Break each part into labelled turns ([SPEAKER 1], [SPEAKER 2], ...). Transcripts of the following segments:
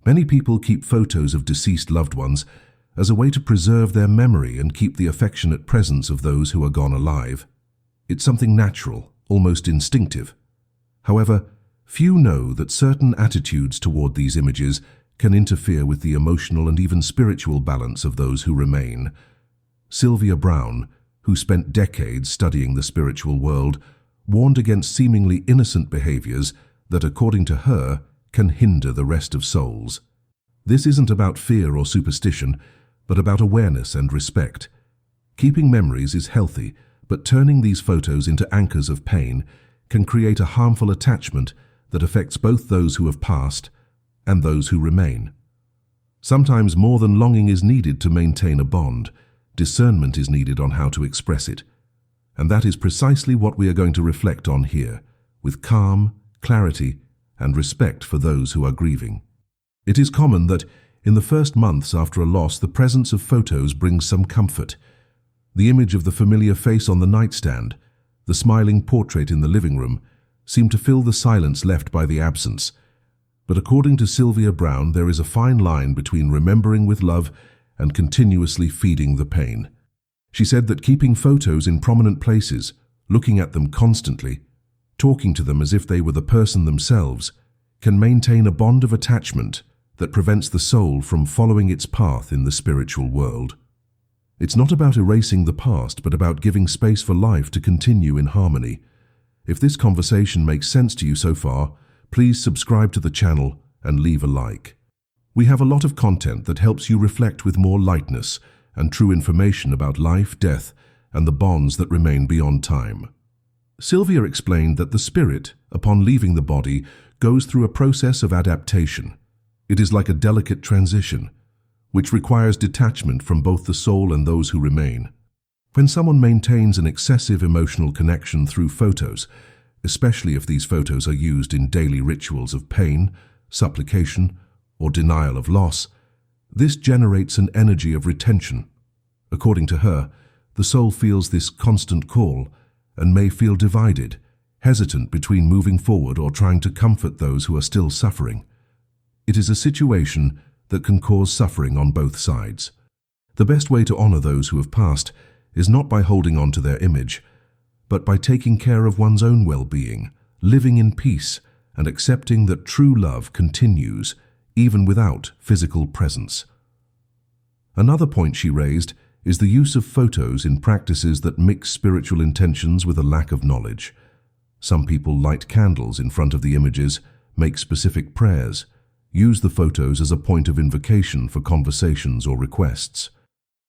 [SPEAKER 1] Many people keep photos of deceased loved ones as a way to preserve their memory and keep the affectionate presence of those who are gone alive. It's something natural, almost instinctive. However, few know that certain attitudes toward these images can interfere with the emotional and even spiritual balance of those who remain. Sylvia Browne, who spent decades studying the spiritual world, warned against seemingly innocent behaviors that, according to her, can hinder the rest of souls. This isn't about fear or superstition, but about awareness and respect. Keeping memories is healthy, but turning these photos into anchors of pain can create a harmful attachment that affects both those who have passed and those who remain. Sometimes more than longing is needed to maintain a bond. Discernment is needed on how to express it. And that is precisely what we are going to reflect on here, with calm, clarity, and respect for those who are grieving. It is common that, in the first months after a loss, the presence of photos brings some comfort. The image of the familiar face on the nightstand, the smiling portrait in the living room, seem to fill the silence left by the absence. But according to Sylvia Browne, there is a fine line between remembering with love and continuously feeding the pain. She said that keeping photos in prominent places, looking at them constantly, talking to them as if they were the person themselves, can maintain a bond of attachment that prevents the soul from following its path in the spiritual world. It's not about erasing the past, but about giving space for life to continue in harmony. If this conversation makes sense to you so far, please subscribe to the channel and leave a like. We have a lot of content that helps you reflect with more lightness and true information about life, death, and the bonds that remain beyond time. Sylvia explained that the spirit, upon leaving the body, goes through a process of adaptation. It is like a delicate transition, which requires detachment from both the soul and those who remain. When someone maintains an excessive emotional connection through photos, especially if these photos are used in daily rituals of pain, supplication, or denial of loss, this generates an energy of retention. According to her, the soul feels this constant call and may feel divided, hesitant between moving forward or trying to comfort those who are still suffering. It is a situation that can cause suffering on both sides. The best way to honor those who have passed is not by holding on to their image, but by taking care of one's own well-being, living in peace, and accepting that true love continues even without physical presence. Another point she raised is the use of photos in practices that mix spiritual intentions with a lack of knowledge. Some people light candles in front of the images, make specific prayers, use the photos as a point of invocation for conversations or requests.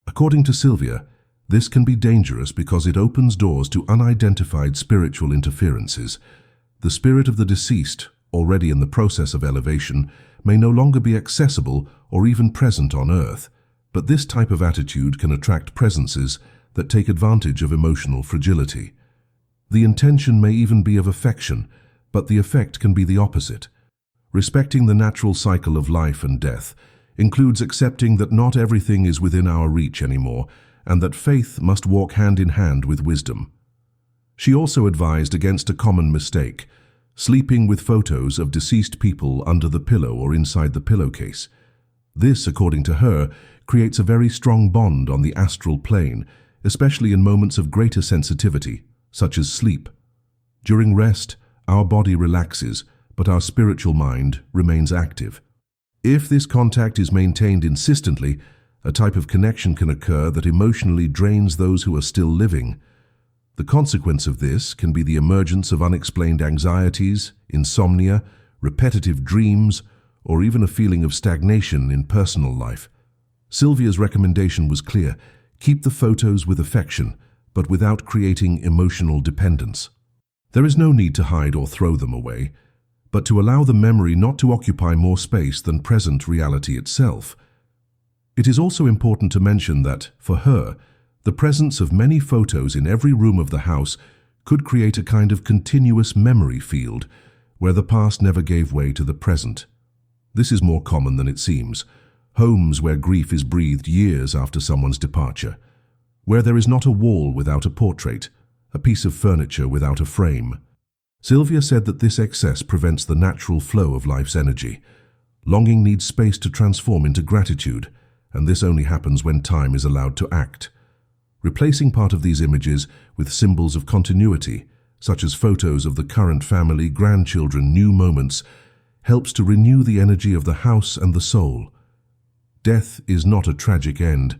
[SPEAKER 1] According to Sylvia, this can be dangerous because it opens doors to unidentified spiritual interferences. The spirit of the deceased, already in the process of elevation, may no longer be accessible or even present on earth, but this type of attitude can attract presences that take advantage of emotional fragility. The intention may even be of affection, but the effect can be the opposite. Respecting the natural cycle of life and death includes accepting that not everything is within our reach anymore, and that faith must walk hand in hand with wisdom. She also advised against a common mistake: sleeping with photos of deceased people under the pillow or inside the pillowcase. This, according to her, creates a very strong bond on the astral plane, especially in moments of greater sensitivity, such as sleep. During rest, our body relaxes, but our spiritual mind remains active. If this contact is maintained insistently, a type of connection can occur that emotionally drains those who are still living. The consequence of this can be the emergence of unexplained anxieties, insomnia, repetitive dreams, or even a feeling of stagnation in personal life. Sylvia's recommendation was clear: keep the photos with affection, but without creating emotional dependence. There is no need to hide or throw them away, but to allow the memory not to occupy more space than present reality itself. It is also important to mention that, for her, the presence of many photos in every room of the house could create a kind of continuous memory field where the past never gave way to the present. This is more common than it seems. Homes where grief is breathed years after someone's departure, where there is not a wall without a portrait, a piece of furniture without a frame. Sylvia said that this excess prevents the natural flow of life's energy. Longing needs space to transform into gratitude, and this only happens when time is allowed to act. Replacing part of these images with symbols of continuity, such as photos of the current family, grandchildren, new moments, helps to renew the energy of the house and the soul. Death is not a tragic end,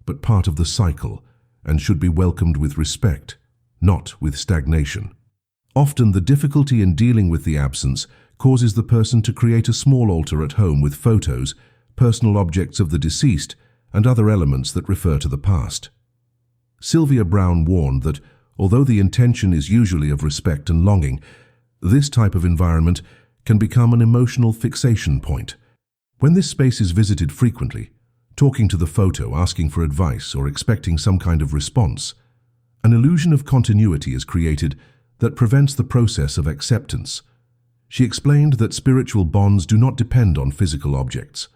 [SPEAKER 1] but part of the cycle, and should be welcomed with respect, not with stagnation. Often the difficulty in dealing with the absence causes the person to create a small altar at home with photos, personal objects of the deceased, and other elements that refer to the past. Sylvia Browne warned that, although the intention is usually of respect and longing, this type of environment can become an emotional fixation point. When this space is visited frequently, talking to the photo, asking for advice, or expecting some kind of response, an illusion of continuity is created that prevents the process of acceptance. She explained that spiritual bonds do not depend on physical objects.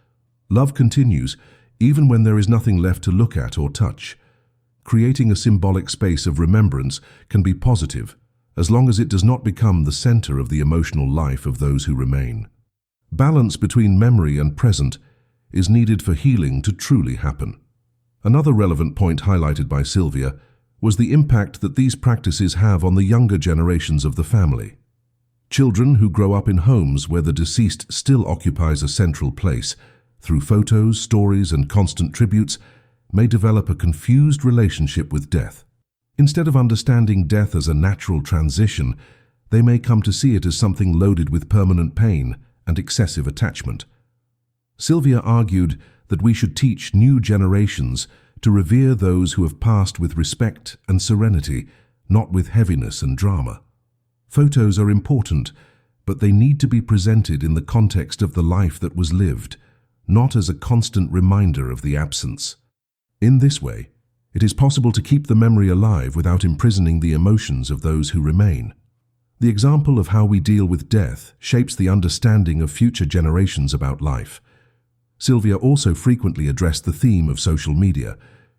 [SPEAKER 1] Love continues even when there is nothing left to look at or touch. Creating a symbolic space of remembrance can be positive, as long as it does not become the center of the emotional life of those who remain. Balance between memory and present is needed for healing to truly happen. Another relevant point highlighted by Sylvia was the impact that these practices have on the younger generations of the family. Children who grow up in homes where the deceased still occupies a central place, through photos, stories, and constant tributes, may develop a confused relationship with death. Instead of understanding death as a natural transition, they may come to see it as something loaded with permanent pain and excessive attachment. Sylvia argued that we should teach new generations to revere those who have passed with respect and serenity, not with heaviness and drama. Photos are important, but they need to be presented in the context of the life that was lived, not as a constant reminder of the absence. In this way, it is possible to keep the memory alive without imprisoning the emotions of those who remain. The example of how we deal with death shapes the understanding of future generations about life. Sylvia also frequently addressed the theme of social media,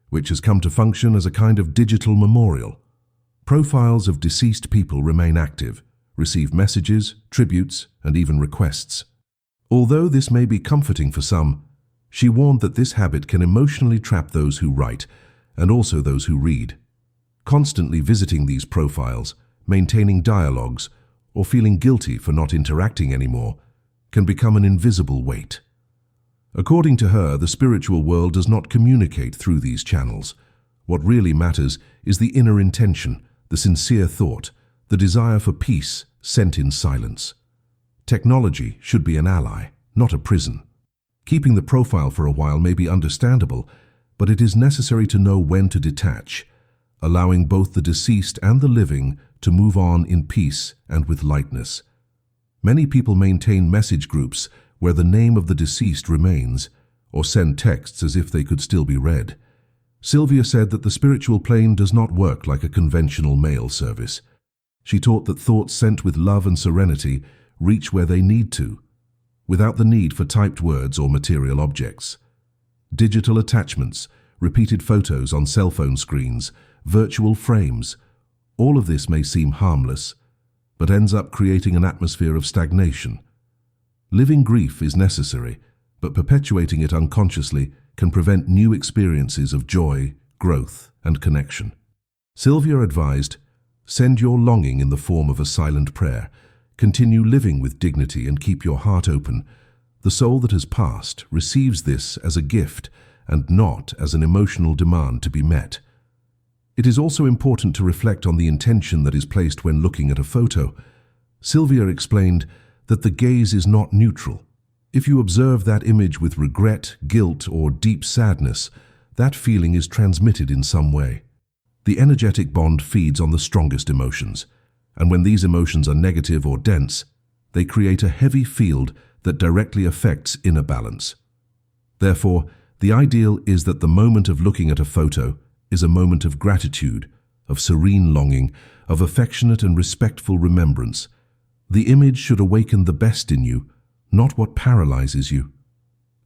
[SPEAKER 1] which has come to function as a kind of digital memorial. Profiles of deceased people remain active, receive messages, tributes, and even requests. Although this may be comforting for some, she warned that this habit can emotionally trap those who write and also those who read. Constantly visiting these profiles, maintaining dialogues, or feeling guilty for not interacting anymore can become an invisible weight. According to her, the spiritual world does not communicate through these channels. What really matters is the inner intention, the sincere thought, the desire for peace sent in silence. Technology should be an ally, not a prison. Keeping the profile for a while may be understandable, but it is necessary to know when to detach, allowing both the deceased and the living to move on in peace and with lightness. Many people maintain message groups where the name of the deceased remains, or send texts as if they could still be read. Sylvia said that the spiritual plane does not work like a conventional mail service. She taught that thoughts sent with love and serenity reach where they need to, without the need for typed words or material objects. Digital attachments, repeated photos on cell phone screens, virtual frames, all of this may seem harmless, but ends up creating an atmosphere of stagnation. Living grief is necessary, but perpetuating it unconsciously can prevent new experiences of joy, growth, and connection. Sylvia advised, send your longing in the form of a silent prayer. Continue living with dignity and keep your heart open. The soul that has passed receives this as a gift and not as an emotional demand to be met. It is also important to reflect on the intention that is placed when looking at a photo. Sylvia explained that the gaze is not neutral. If you observe that image with regret, guilt, or deep sadness, that feeling is transmitted in some way. The energetic bond feeds on the strongest emotions, and when these emotions are negative or dense, they create a heavy field that directly affects inner balance. Therefore, the ideal is that the moment of looking at a photo is a moment of gratitude, of serene longing, of affectionate and respectful remembrance. The image should awaken the best in you, not what paralyzes you.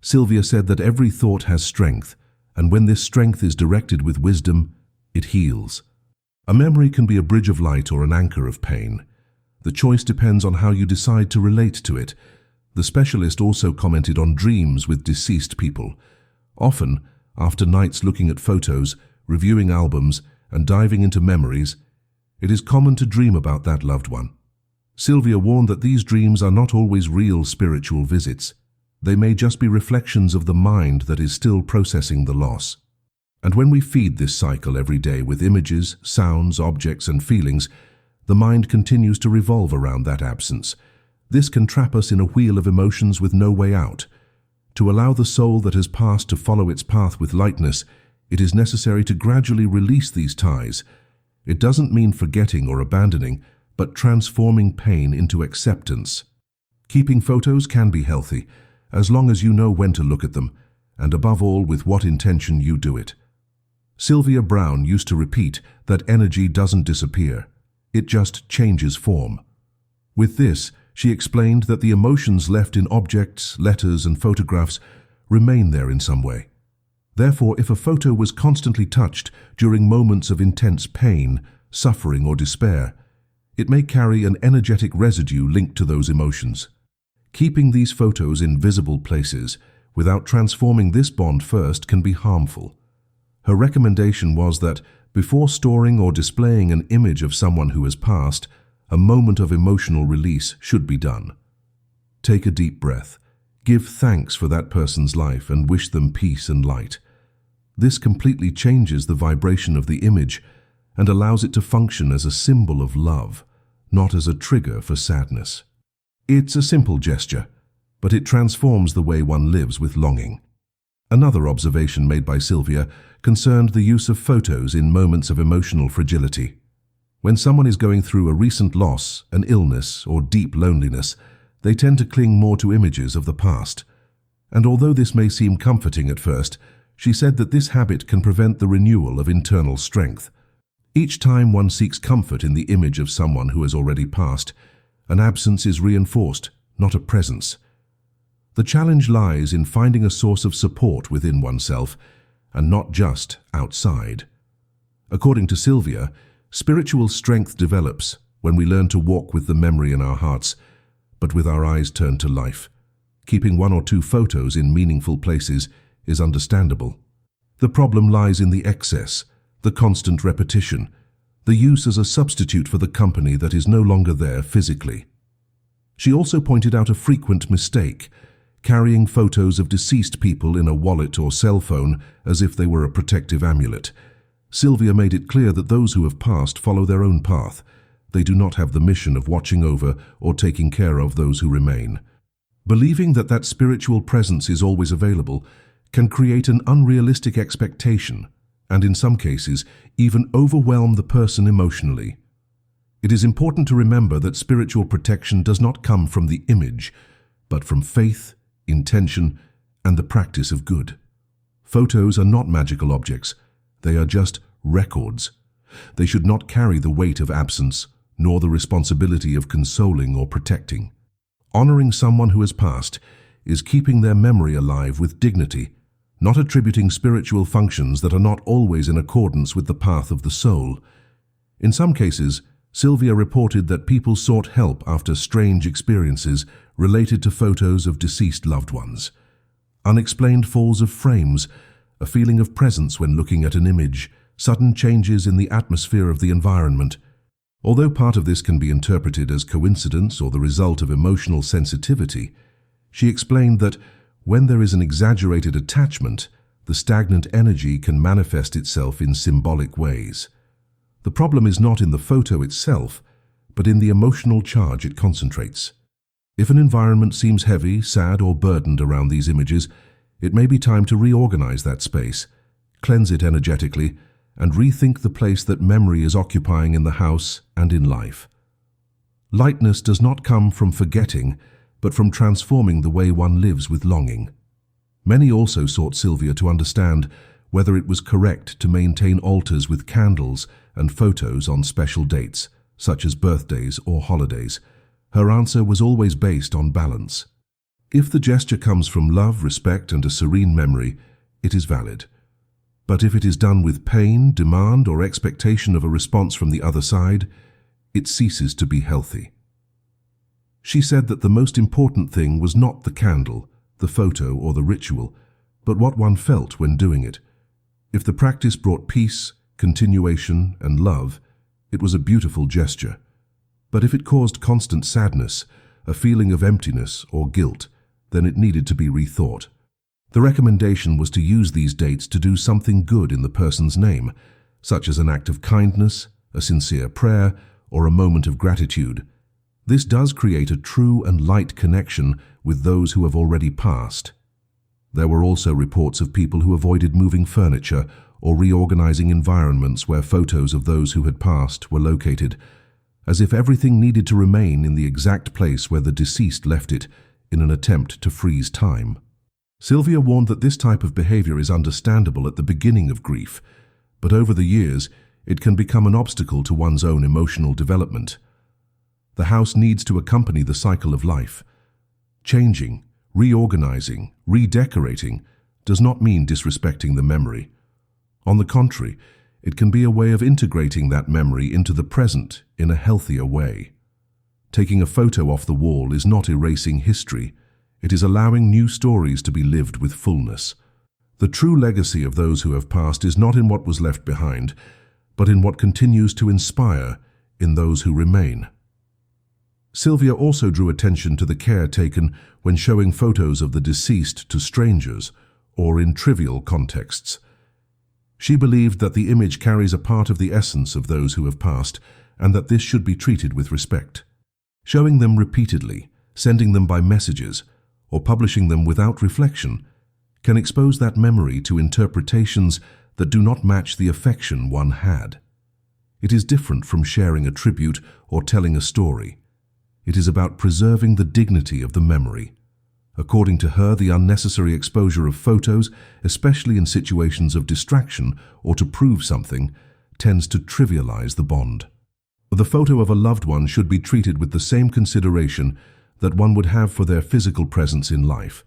[SPEAKER 1] Sylvia said that every thought has strength, and when this strength is directed with wisdom, it heals. A memory can be a bridge of light or an anchor of pain. The choice depends on how you decide to relate to it. The specialist also commented on dreams with deceased people. Often, after nights looking at photos, reviewing albums, and diving into memories, it is common to dream about that loved one. Sylvia warned that these dreams are not always real spiritual visits. They may just be reflections of the mind that is still processing the loss. And when we feed this cycle every day with images, sounds, objects, and feelings, the mind continues to revolve around that absence. This can trap us in a wheel of emotions with no way out. To allow the soul that has passed to follow its path with lightness, it is necessary to gradually release these ties. It doesn't mean forgetting or abandoning, but transforming pain into acceptance. Keeping photos can be healthy, as long as you know when to look at them, and above all, with what intention you do it. Sylvia Browne used to repeat that energy doesn't disappear, it just changes form. With this, she explained that the emotions left in objects, letters, and photographs remain there in some way. Therefore, if a photo was constantly touched during moments of intense pain, suffering, or despair, it may carry an energetic residue linked to those emotions. Keeping these photos in visible places without transforming this bond first can be harmful. Her recommendation was that before storing or displaying an image of someone who has passed, a moment of emotional release should be done. Take a deep breath. Give thanks for that person's life and wish them peace and light. This completely changes the vibration of the image and allows it to function as a symbol of love, not as a trigger for sadness. It's a simple gesture, but it transforms the way one lives with longing. Another observation made by Sylvia concerned the use of photos in moments of emotional fragility. When someone is going through a recent loss, an illness, or deep loneliness, they tend to cling more to images of the past. And although this may seem comforting at first, she said that this habit can prevent the renewal of internal strength. Each time one seeks comfort in the image of someone who has already passed, an absence is reinforced, not a presence. The challenge lies in finding a source of support within oneself, and not just outside. According to Sylvia, spiritual strength develops when we learn to walk with the memory in our hearts, but with our eyes turned to life. Keeping one or two photos in meaningful places is understandable. The problem lies in the excess, the constant repetition, the use as a substitute for the company that is no longer there physically. She also pointed out a frequent mistake, carrying photos of deceased people in a wallet or cell phone as if they were a protective amulet. Sylvia made it clear that those who have passed follow their own path. They do not have the mission of watching over or taking care of those who remain. Believing that spiritual presence is always available can create an unrealistic expectation, and in some cases, even overwhelm the person emotionally. It is important to remember that spiritual protection does not come from the image, but from faith, intention, and the practice of good. Photos are not magical objects. They are just records. They should not carry the weight of absence, nor the responsibility of consoling or protecting. Honoring someone who has passed is keeping their memory alive with dignity, not attributing spiritual functions that are not always in accordance with the path of the soul. In some cases, Sylvia reported that people sought help after strange experiences related to photos of deceased loved ones. Unexplained falls of frames, a feeling of presence when looking at an image, sudden changes in the atmosphere of the environment. Although part of this can be interpreted as coincidence or the result of emotional sensitivity, she explained that when there is an exaggerated attachment, the stagnant energy can manifest itself in symbolic ways. The problem is not in the photo itself, but in the emotional charge it concentrates. If an environment seems heavy, sad, or burdened around these images, it may be time to reorganize that space, cleanse it energetically, and rethink the place that memory is occupying in the house and in life. Lightness does not come from forgetting, but from transforming the way one lives with longing. Many also sought Sylvia to understand whether it was correct to maintain altars with candles and photos on special dates, such as birthdays or holidays. Her answer was always based on balance. If the gesture comes from love, respect, and a serene memory, it is valid. But if it is done with pain, demand, or expectation of a response from the other side, it ceases to be healthy. She said that the most important thing was not the candle, the photo, or the ritual, but what one felt when doing it. If the practice brought peace, continuation, and love, it was a beautiful gesture. But if it caused constant sadness, a feeling of emptiness or guilt, then it needed to be rethought. The recommendation was to use these dates to do something good in the person's name, such as an act of kindness, a sincere prayer, or a moment of gratitude. This does create a true and light connection with those who have already passed. There were also reports of people who avoided moving furniture or reorganizing environments where photos of those who had passed were located, as if everything needed to remain in the exact place where the deceased left it in an attempt to freeze time. Sylvia warned that this type of behavior is understandable at the beginning of grief, but over the years, it can become an obstacle to one's own emotional development. The house needs to accompany the cycle of life. Changing, reorganizing, redecorating does not mean disrespecting the memory. On the contrary, it can be a way of integrating that memory into the present in a healthier way. Taking a photo off the wall is not erasing history. It is allowing new stories to be lived with fullness. The true legacy of those who have passed is not in what was left behind, but in what continues to inspire in those who remain. Sylvia also drew attention to the care taken when showing photos of the deceased to strangers or in trivial contexts. She believed that the image carries a part of the essence of those who have passed and that this should be treated with respect. Showing them repeatedly, sending them by messages, or publishing them without reflection can expose that memory to interpretations that do not match the affection one had. It is different from sharing a tribute or telling a story. It is about preserving the dignity of the memory. According to her, the unnecessary exposure of photos, especially in situations of distraction or to prove something, tends to trivialize the bond. The photo of a loved one should be treated with the same consideration that one would have for their physical presence in life.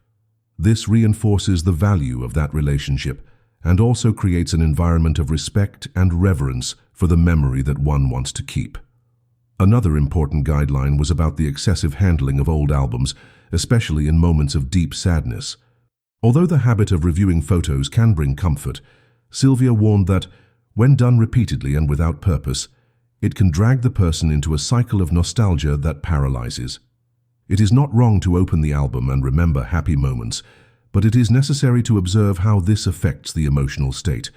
[SPEAKER 1] This reinforces the value of that relationship and also creates an environment of respect and reverence for the memory that one wants to keep. Another important guideline was about the excessive handling of old albums, especially in moments of deep sadness. Although the habit of reviewing photos can bring comfort, Sylvia warned that, when done repeatedly and without purpose, it can drag the person into a cycle of nostalgia that paralyzes. It is not wrong to open the album and remember happy moments, but it is necessary to observe how this affects the emotional state.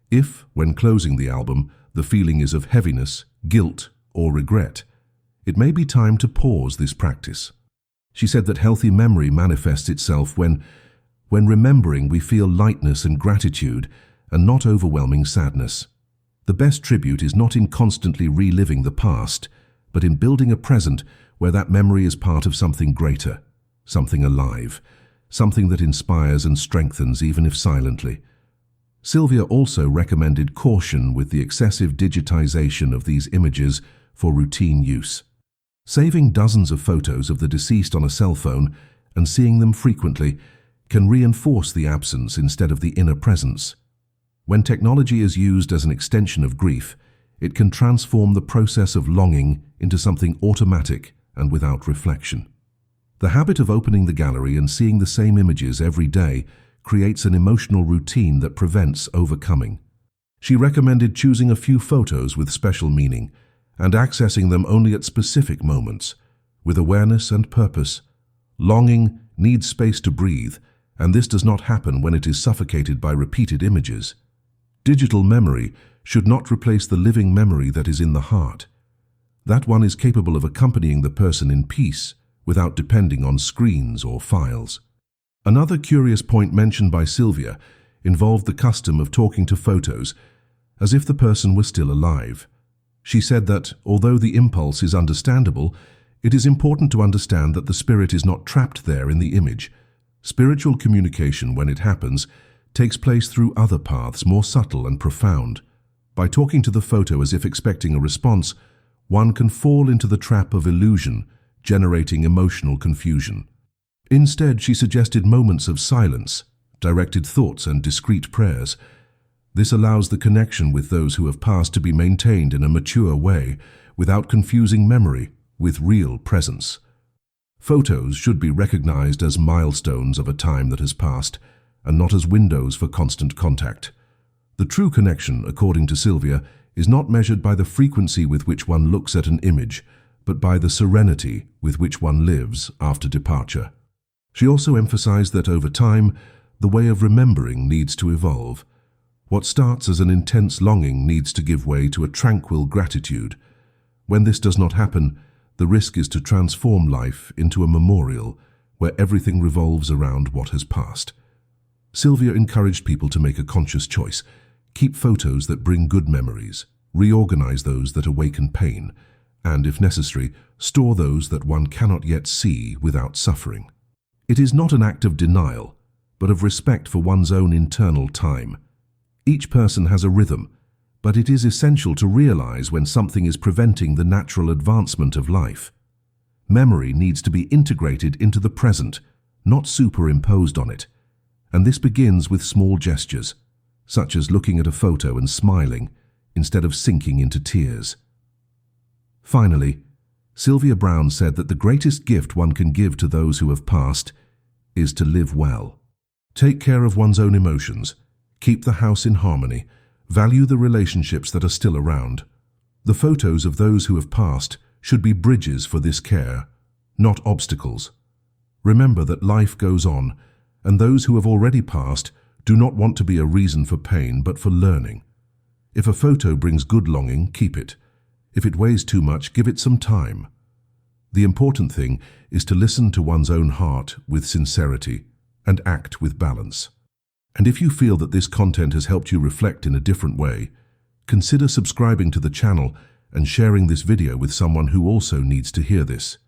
[SPEAKER 1] If, when closing the album, the feeling is of heaviness, guilt, or regret, it may be time to pause this practice. She said that healthy memory manifests itself when remembering we feel lightness and gratitude and not overwhelming sadness. The best tribute is not in constantly reliving the past, but in building a present where that memory is part of something greater, something alive, something that inspires and strengthens even if silently. Sylvia also recommended caution with the excessive digitization of these images for routine use. Saving dozens of photos of the deceased on a cell phone and seeing them frequently can reinforce the absence instead of the inner presence. When technology is used as an extension of grief, it can transform the process of longing into something automatic and without reflection. The habit of opening the gallery and seeing the same images every day creates an emotional routine that prevents overcoming. She recommended choosing a few photos with special meaning and accessing them only at specific moments, with awareness and purpose. Longing needs space to breathe, and this does not happen when it is suffocated by repeated images. Digital memory should not replace the living memory that is in the heart. That one is capable of accompanying the person in peace without depending on screens or files. Another curious point mentioned by Sylvia involved the custom of talking to photos as if the person were still alive. She said that, although the impulse is understandable, it is important to understand that the spirit is not trapped there in the image. Spiritual communication, when it happens, takes place through other paths more subtle and profound. By talking to the photo as if expecting a response, one can fall into the trap of illusion, generating emotional confusion. Instead, she suggested moments of silence, directed thoughts, and discreet prayers. This allows the connection with those who have passed to be maintained in a mature way, without confusing memory with real presence. Photos should be recognized as milestones of a time that has passed, and not as windows for constant contact. The true connection, according to Sylvia, is not measured by the frequency with which one looks at an image, but by the serenity with which one lives after departure. She also emphasized that over time, the way of remembering needs to evolve. What starts as an intense longing needs to give way to a tranquil gratitude. When this does not happen, the risk is to transform life into a memorial where everything revolves around what has passed. Sylvia encouraged people to make a conscious choice. Keep photos that bring good memories, reorganize those that awaken pain, and, if necessary, store those that one cannot yet see without suffering. It is not an act of denial, but of respect for one's own internal time. Each person has a rhythm, but it is essential to realize when something is preventing the natural advancement of life. Memory needs to be integrated into the present, not superimposed on it, and this begins with small gestures, such as looking at a photo and smiling instead of sinking into tears. Finally, Sylvia Browne said that the greatest gift one can give to those who have passed is to live well. Take care of one's own emotions, keep the house in harmony, value the relationships that are still around. The photos of those who have passed should be bridges for this care, not obstacles. Remember that life goes on, and those who have already passed do not want to be a reason for pain, but for learning. If a photo brings good longing, keep it. If it weighs too much, give it some time. The important thing is to listen to one's own heart with sincerity and act with balance. And if you feel that this content has helped you reflect in a different way, consider subscribing to the channel and sharing this video with someone who also needs to hear this.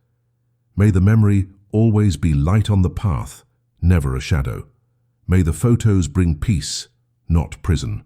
[SPEAKER 1] May the memory always be light on the path, never a shadow. May the photos bring peace, not prison.